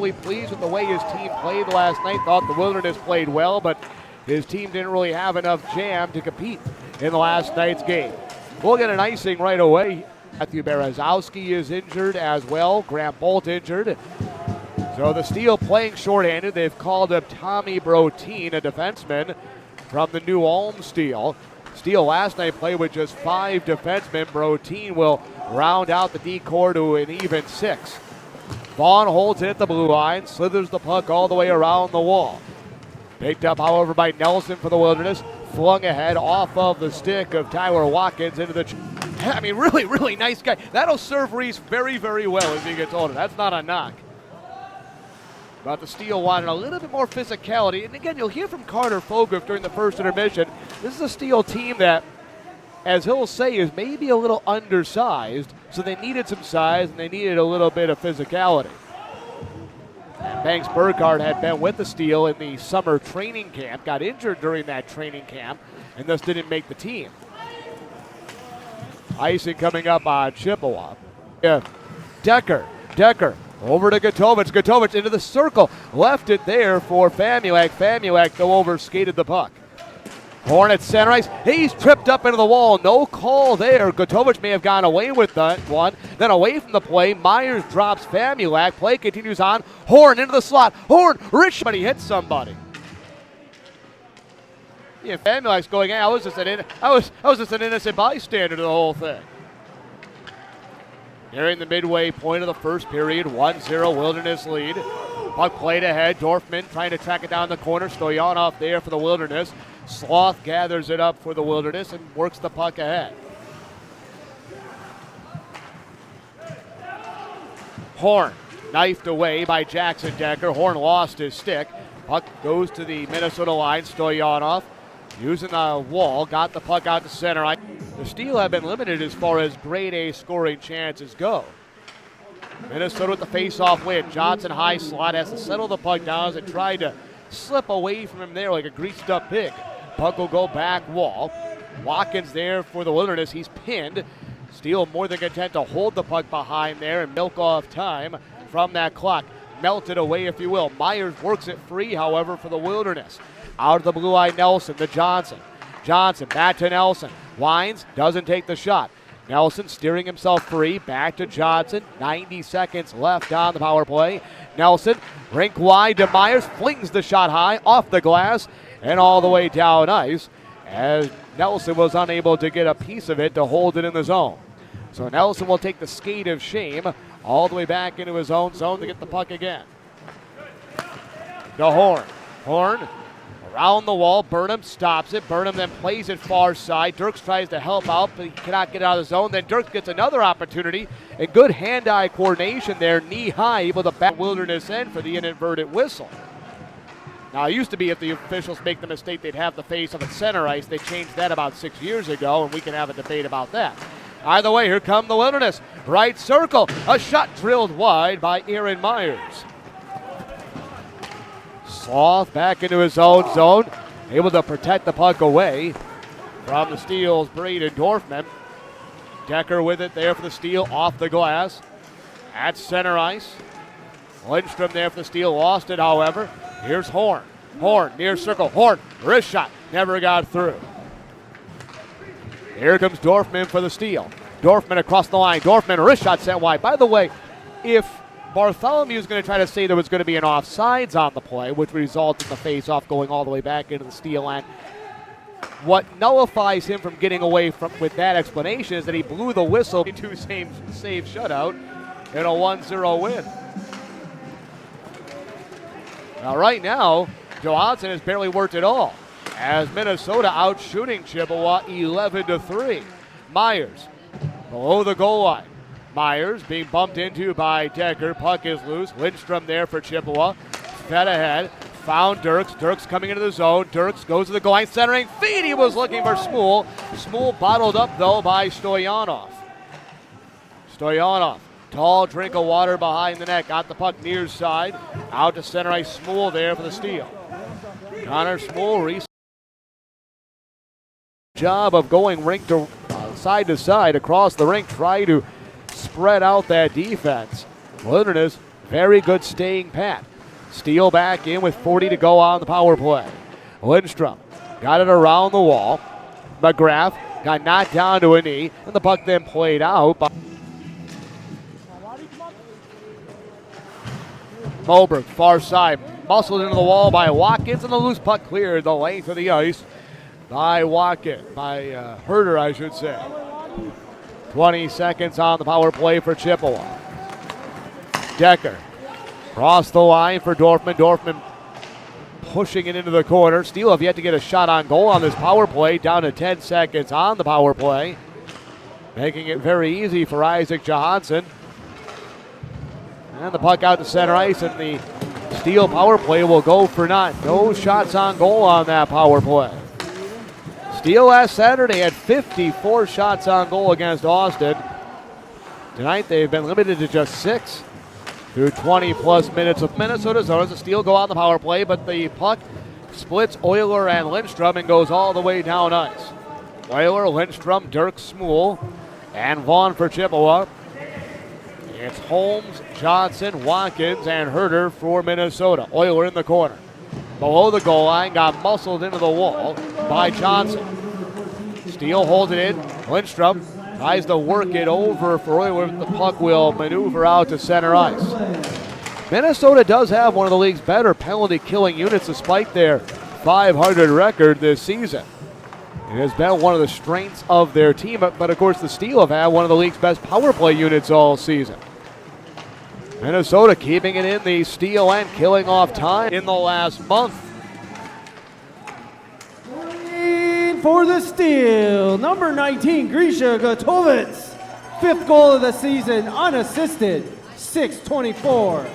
really pleased with the way his team played last night. Thought the Wilderness played well, but his team didn't really have enough jam to compete in last night's game. We'll get an icing right away. Matthew Berezowski is injured as well. Grant Bolt injured. So the Steel playing shorthanded. They've called up Tommy Brotine, a defenseman from the New Ulm Steel. Steel last night played with just 5 defensemen. Brotine will round out the D-core to an even 6. Vaughn holds it at the blue line, slithers the puck all the way around the wall. Picked up, however, by Nelson for the Wilderness. Flung ahead off of the stick of Tyler Watkins into the... really, really nice guy. That'll serve Reese very, very well as he gets older. That's not a knock. But the Steel wanted a little bit more physicality. And again, you'll hear from Carter Foguth during the first intermission. This is a Steel team that, as he'll say, is maybe a little undersized. So they needed some size and they needed a little bit of physicality. And Banks Burkhardt had been with the Steel in the summer training camp, got injured during that training camp, and thus didn't make the team. Icing coming up on Chippewa. Decker over to Gotovich. Gotovich into the circle. Left it there for Famulak. Famulak, though, overskated the puck. Horn at center ice. He's tripped up into the wall. No call there. Gotovich may have gone away with that one. Then away from the play. Myers drops Famulak. Play continues on. Horn into the slot. Horn, rich, but he hits somebody. Yeah, Famulak's going, I was just an innocent bystander to the whole thing. Nearing the midway point of the first period, 1-0 Wilderness lead. Puck played ahead. Dorfman trying to track it down the corner. Stoyanov there for the Wilderness. Sloth gathers it up for the Wilderness and works the puck ahead. Horn knifed away by Jackson Decker. Horn lost his stick. Puck goes to the Minnesota line. Stoyanov using the wall, got the puck out to center. The Steel have been limited as far as grade A scoring chances go. Minnesota with the face-off win. Johnson high slot has to settle the puck down as it tried to slip away from him there like a greased-up pig. Puck will go back wall. Watkins there for the Wilderness. He's pinned. Steel more than content to hold the puck behind there and milk off time from that clock. Melted away, if you will. Myers works it free, however, for the Wilderness. Out of the blue line, Nelson to Johnson. Johnson back to Nelson. Winds, doesn't take the shot. Nelson steering himself free. Back to Johnson. 90 seconds left on the power play. Nelson, rink wide to Myers. Flings the shot high off the glass and all the way down ice as Nelson was unable to get a piece of it to hold it in the zone. So Nelson will take the skate of shame all the way back into his own zone to get the puck again. To Horn. Horn around the wall. Burnham stops it. Burnham then plays it far side. Dirks tries to help out, but he cannot get out of the zone. Then Dirks gets another opportunity. And good hand-eye coordination there, knee-high, able to back Wilderness in for the inadvertent whistle. Now, it used to be if the officials make the mistake, they'd have the face of the center ice. They changed that about 6 years ago, and we can have a debate about that. Either way, here come the Wilderness. Right circle. A shot drilled wide by Aaron Myers. Sloth back into his own zone. Able to protect the puck away from the Steel's Braden Dorfman. Decker with it there for the Steel off the glass. At center ice. Lindstrom there for the Steel. Lost it, however. Here's Horn. Horn near circle. Horn, wrist shot. Never got through. Here comes Dorfman for the Steel. Dorfman across the line. Dorfman, wrist shot sent wide. By the way, if Bartholomew is going to try to say there was going to be an offsides on the play, which would result in the face-off going all the way back into the Steel end, what nullifies him from getting away with that explanation is that he blew the whistle. 2 save shutout in a 1-0 win. Now, right now, Johansson has barely worked at all as Minnesota out shooting Chippewa 11-3. Myers below the goal line. Myers being bumped into by Decker. Puck is loose. Lindstrom there for Chippewa. Fed ahead. Found Dirks. Dirks coming into the zone. Dirks goes to the goal line. Centering feed. He was looking for Smool. Smool bottled up, though, by Stoyanov. Stoyanov. Tall drink of water behind the net. Got the puck near side. Out to center ice. Smool there for the Steel. Connor Smool. Job of going rink to side across the rink. Try to spread out that defense. Wilderness very good staying pat. Steele back in with 40 to go on the power play. Lindstrom got it around the wall. McGrath got knocked down to a knee, and the puck then played out. Moberg, far side, muscled into the wall by Watkins, and the loose puck cleared the length of the ice by Herder, I should say. 20 seconds on the power play for Chippewa. Decker cross the line for Dorfman. Dorfman pushing it into the corner. Steele have yet to get a shot on goal on this power play. Down to 10 seconds on the power play. Making it very easy for Isaac Johansson. And the puck out to center ice, and the Steele power play will go for naught. No shots on goal on that power play. Steele last Saturday had 54 shots on goal against Austin. Tonight they've been limited to just 6 through 20-plus minutes of Minnesota zone. The Steele go on the power play, but the puck splits Euler and Lindstrom and goes all the way down ice. Euler, Lindstrom, Dirk Smool, and Vaughn for Chippewa. It's Holmes, Johnson, Watkins, and Herder for Minnesota. Euler in the corner. Below the goal line, got muscled into the wall by Johnson. Steele holds it in. Lindstrom tries to work it over for Euler. The puck will maneuver out to center ice. Minnesota does have one of the league's better penalty killing units despite their .500 record this season. It has been one of the strengths of their team, but of course the Steele have had one of the league's best power play units all season. Minnesota keeping it in the Steele and killing off time in the last month. For the Steele, number 19, Grisha Gotovitz. 5th goal of the season, unassisted, 6:24.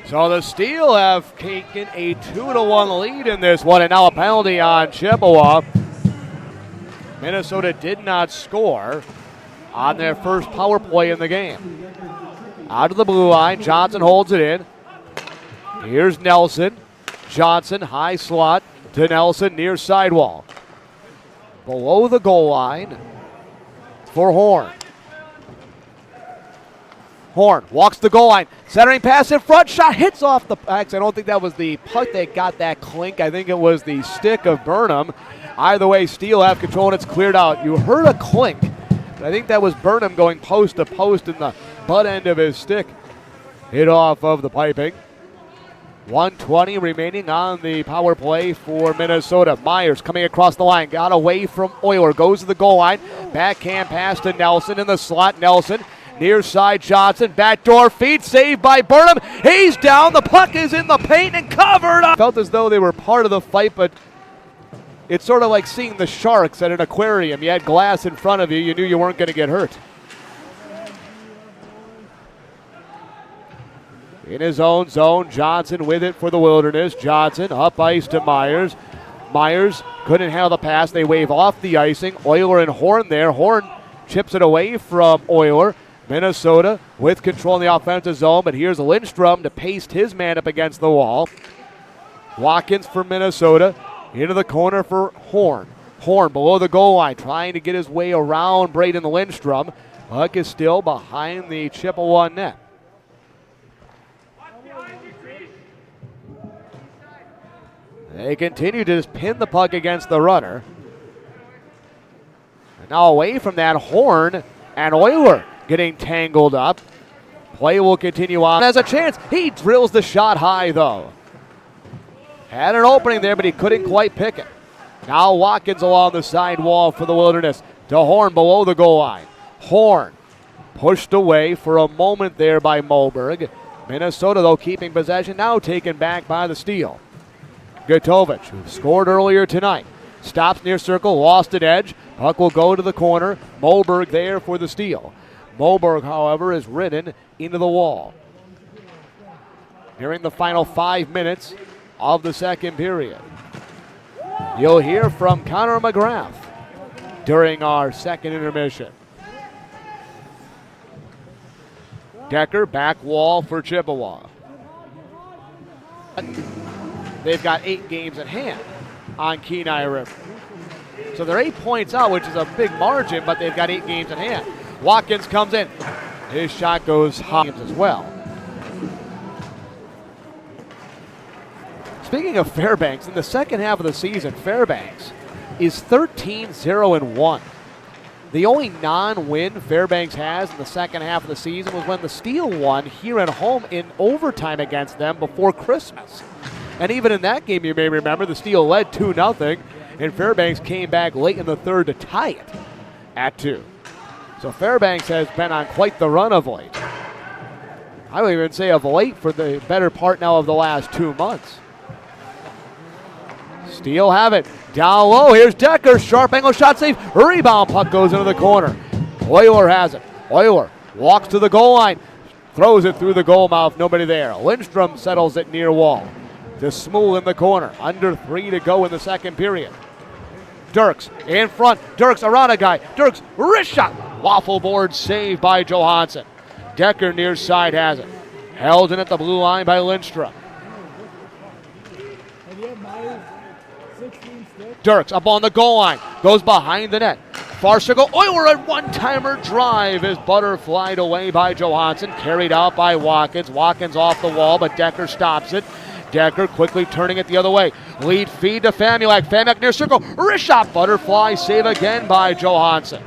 So the Steele have taken a 2-1 lead in this one, and now a penalty on Chippewa. Minnesota did not score on their first power play in the game. Out of the blue line, Johnson holds it in. Here's Nelson. Johnson, high slot to Nelson, near sidewall. Below the goal line for Horn. Horn walks the goal line, centering pass in front, shot hits off the backs. I don't think that was the puck that got that clink. I think it was the stick of Burnham. Either way, Steele have control and it's cleared out. You heard a clink, but I think that was Burnham going post to post and the butt end of his stick hit off of the piping. 1:20 remaining on the power play for Minnesota. Myers coming across the line, got away from Euler, goes to the goal line, backhand pass to Nelson in the slot. Nelson near side, Johnson, backdoor feed, saved by Burnham. He's down, the puck is in the paint and covered up. Felt as though they were part of the fight, but it's sort of like seeing the sharks at an aquarium. You had glass in front of you, you knew you weren't going to get hurt. In his own zone, Johnson with it for the Wilderness. Johnson up ice to Myers. Myers couldn't handle the pass. They wave off the icing. Euler and Horn there. Horn chips it away from Euler. Minnesota with control in the offensive zone, but here's Lindstrom to paste his man up against the wall. Watkins for Minnesota. Into the corner for Horn. Horn below the goal line, trying to get his way around Braden Lindstrom. Puck is still behind the Chippewa net. They continue to just pin the puck against the runner. And now away from that, Horn and Euler getting tangled up. Play will continue on. Has a chance. He drills the shot high, though. Had an opening there, but he couldn't quite pick it. Now Watkins along the side wall for the Wilderness. To Horn below the goal line. Horn pushed away for a moment there by Moberg. Minnesota, though, keeping possession. Now taken back by the Steele. Gotovich, who scored earlier tonight, stops near circle, lost at edge. Puck will go to the corner. Moberg there for the Steele. Moberg, however, is ridden into the wall. During the final 5 minutes of the second period. You'll hear from Connor McGrath during our second intermission. Decker, back wall for Chippewa. They've got 8 games at hand on Kenai River. So they're 8 points out, which is a big margin, but they've got 8 games at hand. Watkins comes in, His shot goes high as well. Speaking of Fairbanks, in the second half of the season, Fairbanks is 13-0-1. The only non-win Fairbanks has in the second half of the season was when the Steel won here at home in overtime against them before Christmas. And even in that game, you may remember, the Steel led 2-0, and Fairbanks came back late in the third to tie it at 2. So Fairbanks has been on quite the run of late. I would even say of late for the better part now of the last 2 months. Steel have it. Down low, here's Decker. Sharp angle shot save. Rebound puck goes into the corner. Euler has it. Euler walks to the goal line. Throws it through the goal mouth. Nobody there. Lindstrom settles it near wall. To Smool in the corner. Under 3 to go in the second period. Dirks in front. Dirks around a guy. Dirks wrist shot. Waffle board saved by Johansson. Decker near side has it. Held in at the blue line by Lindstrom. Dirks up on the goal line. Goes behind the net. Far circle. Euler, a one-timer drive is butterflied away by Johansson. Carried out by Watkins. Watkins off the wall, but Decker stops it. Decker quickly turning it the other way. Lead feed to Famulak. Famulak near circle. Wrist shot. Butterfly save again by Johansson.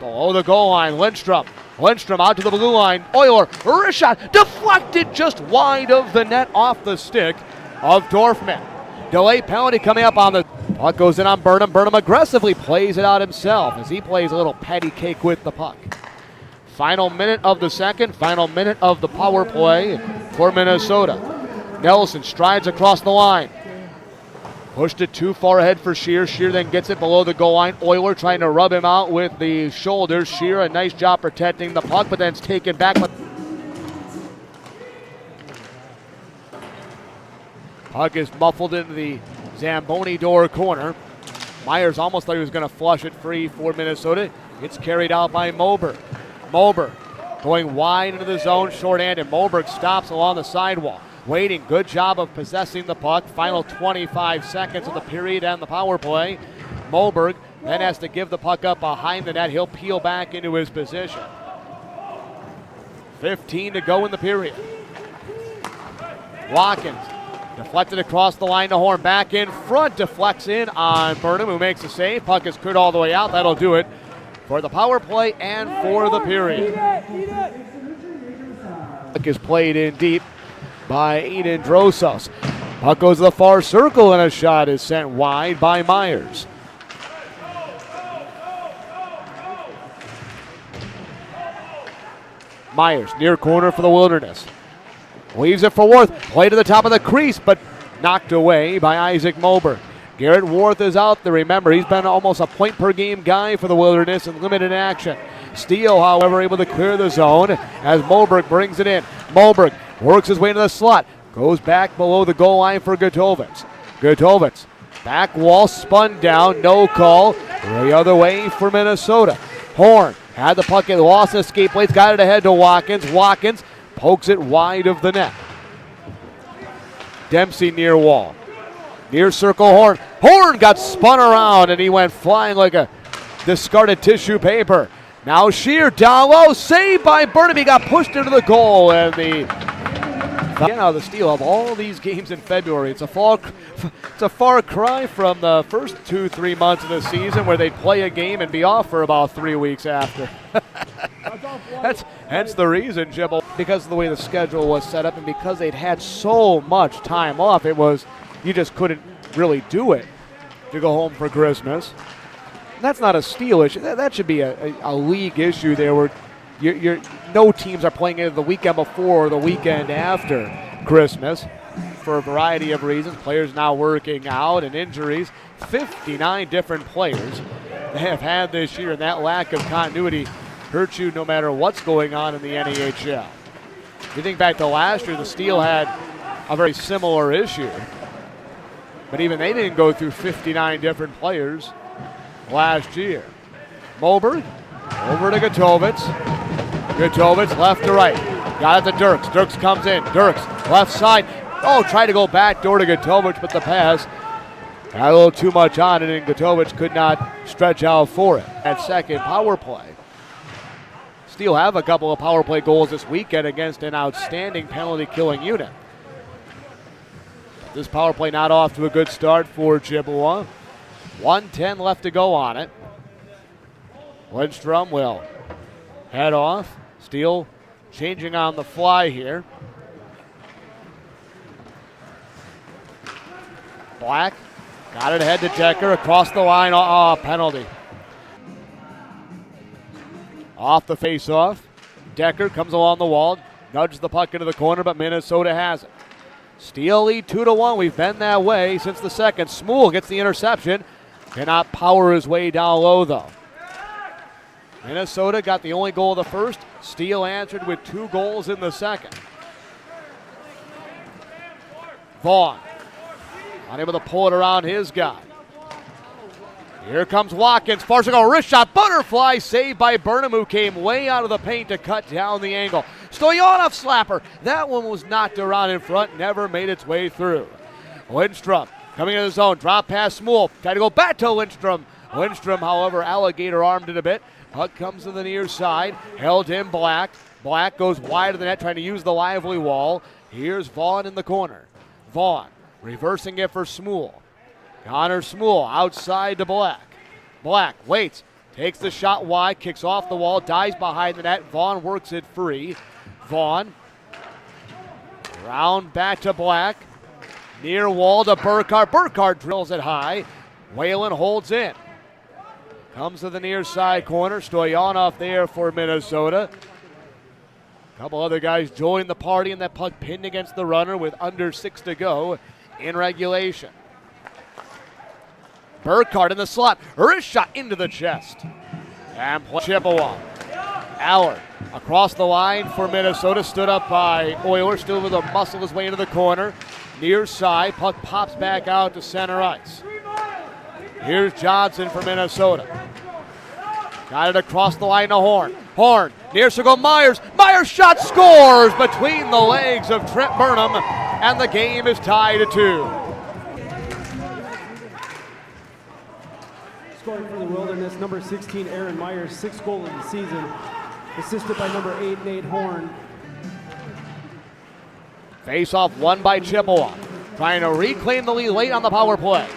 Below the goal line, Lindstrom. Lindstrom out to the blue line. Euler, wrist shot. Deflected just wide of the net off the stick of Dorfman. Delay penalty coming up on the puck. Goes in on Burnham. Burnham aggressively plays it out himself as he plays a little patty cake with the puck. Final minute of the second. Final minute of the power play for Minnesota. Nelson strides across the line. Pushed it too far ahead for Scheer. Scheer then gets it below the goal line. Euler trying to rub him out with the shoulders. Scheer, a nice job protecting the puck, but then it's taken back. Puck is muffled into the Zamboni door corner. Myers almost thought he was going to flush it free for Minnesota. It's carried out by Moberg. Moberg going wide into the zone, short-handed. Moberg stops along the sidewall. Waiting, good job of possessing the puck. Final 25 seconds of the period and the power play. Moberg then has to give the puck up behind the net. He'll peel back into his position. 15 to go in the period. Watkins deflected across the line to Horn. Back in front, deflects in on Burnham, who makes a save. Puck is cleared all the way out. That'll do it for the power play and for the period. Puck is played in deep by Eden Drosos. Puck goes to the far circle and a shot is sent wide by Myers. Myers near corner for the Wilderness. Leaves it for Worth. Play to the top of the crease, but knocked away by Isaac Moberg. Garrett Worth is out there. Remember, he's been almost a point-per-game guy for the Wilderness in limited action. Steele, however, able to clear the zone as Moberg brings it in. Moberg works his way into the slot. Goes back below the goal line for Gotovitz. Gotovitz, back wall, spun down, no call. The other way for Minnesota. Horn had the puck, lost escape lanes, got it ahead to Watkins. Watkins pokes it wide of the net. Dempsey near wall. Near circle, Horn. Horn got spun around and he went flying like a discarded tissue paper. Now Scheer down low, saved by Burnham. He got pushed into the goal and the Steel of all these games in February. It's a far cry from the first 2-3 months of the season where they'd play a game and be off for about 3 weeks after. Hence the reason, Jibble, because of the way the schedule was set up and because they'd had so much time off, you just couldn't really do it to go home for Christmas. That's not a Steel issue. That should be a league issue there where no teams are playing either the weekend before or the weekend after Christmas for a variety of reasons. Players now working out and injuries. 59 different players they have had this year, and that lack of continuity hurts you no matter what's going on in the NAHL. If you think back to last year, the Steel had a very similar issue. But even they didn't go through 59 different players last year. Moberg over to Gotovitz. Gotovitz left to right. Got it to Dirks. Dirks comes in. Dirks left side. Tried to go back door to Gotovitz, but the pass had a little too much on it, and Gotovitz could not stretch out for it. At second power play. Steel have a couple of power play goals this weekend against an outstanding penalty killing unit. This power play not off to a good start for Chippewa. 1:10 left to go on it. Lindstrom will head off. Steel changing on the fly here. Black got it ahead to Decker across the line. Penalty. Off the face-off. Decker comes along the wall, nudges the puck into the corner, but Minnesota has it. Steel lead 2-1. We've been that way since the second. Smool gets the interception. Cannot power his way down low, though. Minnesota got the only goal of the first. Steel answered with 2 goals in the second. Vaughn unable to pull it around his guy. Here comes Watkins. Farcical wrist shot. Butterfly saved by Burnham, who came way out of the paint to cut down the angle. Stoyanov slapper. That one was knocked around in front. Never made its way through. Lindstrom coming into the zone. Drop pass Smool. Trying to go back to Lindstrom. Lindstrom, however, alligator armed it a bit. Puck comes to the near side. Held in Black. Black goes wide of the net trying to use the lively wall. Here's Vaughn in the corner. Vaughn reversing it for Smool. Connor Smool outside to Black. Black waits, takes the shot wide, kicks off the wall, dives behind the net. Vaughn works it free. Vaughn round back to Black. Near wall to Burkhardt. Burkhardt drills it high. Whalen holds in. Comes to the near side corner. Stoyanov there for Minnesota. A couple other guys join the party, and that puck pinned against the runner with under 6 to go in regulation. Burkhardt in the slot. Wrist shot into the chest. And Chippewa. Allard across the line for Minnesota. Stood up by Oilers. Still with a muscle his way into the corner. Near side. Puck pops back out to center ice. Here's Johnson for Minnesota. Got it across the line to Horn. Horn, near circle Myers. Myers shot scores between the legs of Trent Burnham, and the game is tied at 2. Scoring for the Wilderness, number 16, Aaron Myers, 6th goal of the season, assisted by number 8, Nate Horn. Face-off won by Chippewa. Trying to reclaim the lead late on the power play.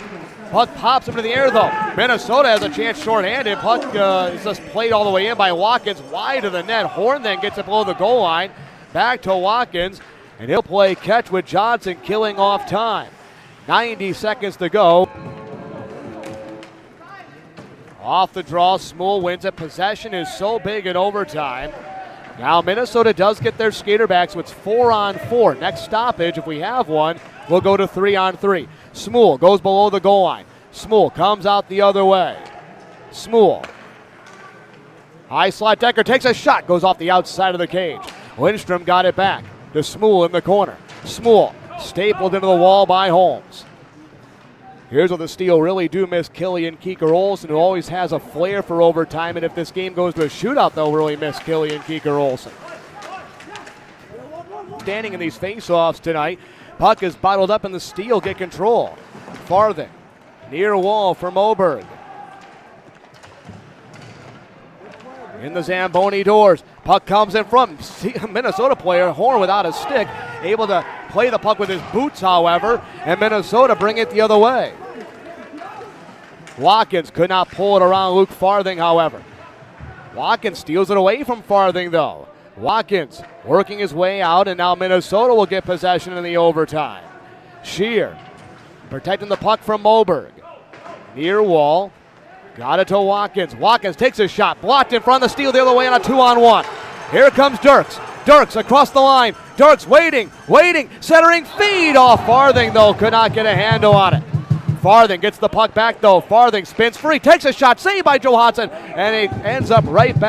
Puck pops into the air, though. Minnesota has a chance shorthanded. Puck is just played all the way in by Watkins, wide of the net. Horn then gets it below the goal line. Back to Watkins, and he'll play catch with Johnson killing off time. 90 seconds to go. Off the draw, Smool wins it. Possession is so big in overtime. Now Minnesota does get their skater back, so it's 4-on-4. Next stoppage, if we have one, we'll go to 3-on-3. Smool goes below the goal line. Smool comes out the other way. Smool. High slot. Decker takes a shot. Goes off the outside of the cage. Lindstrom got it back to Smool in the corner. Smool stapled into the wall by Holmes. Here's what the Steel really do miss Killian Keeker-Olsen, who always has a flair for overtime. And if this game goes to a shootout, they'll really miss Killian Keeker-Olsen. Standing in these face-offs tonight. Puck is bottled up and the Steel get control. Farthing. Near wall for Moberg. In the Zamboni doors. Puck comes in front. Minnesota player, Horn without a stick. Able to play the puck with his boots, however. And Minnesota bring it the other way. Watkins could not pull it around Luke Farthing, however. Watkins steals it away from Farthing, though. Watkins working his way out, and now Minnesota will get possession in the overtime. Shear protecting the puck from Moberg. Near wall. Got it to Watkins. Watkins takes a shot. Blocked in front of the Steel the other way on a 2-on-1. Here comes Dirks. Dirks across the line. Dirks waiting. Centering feed off Farthing, though. Could not get a handle on it. Farthing gets the puck back, though. Farthing spins free. Takes a shot. Saved by Johansson. And it ends up right back.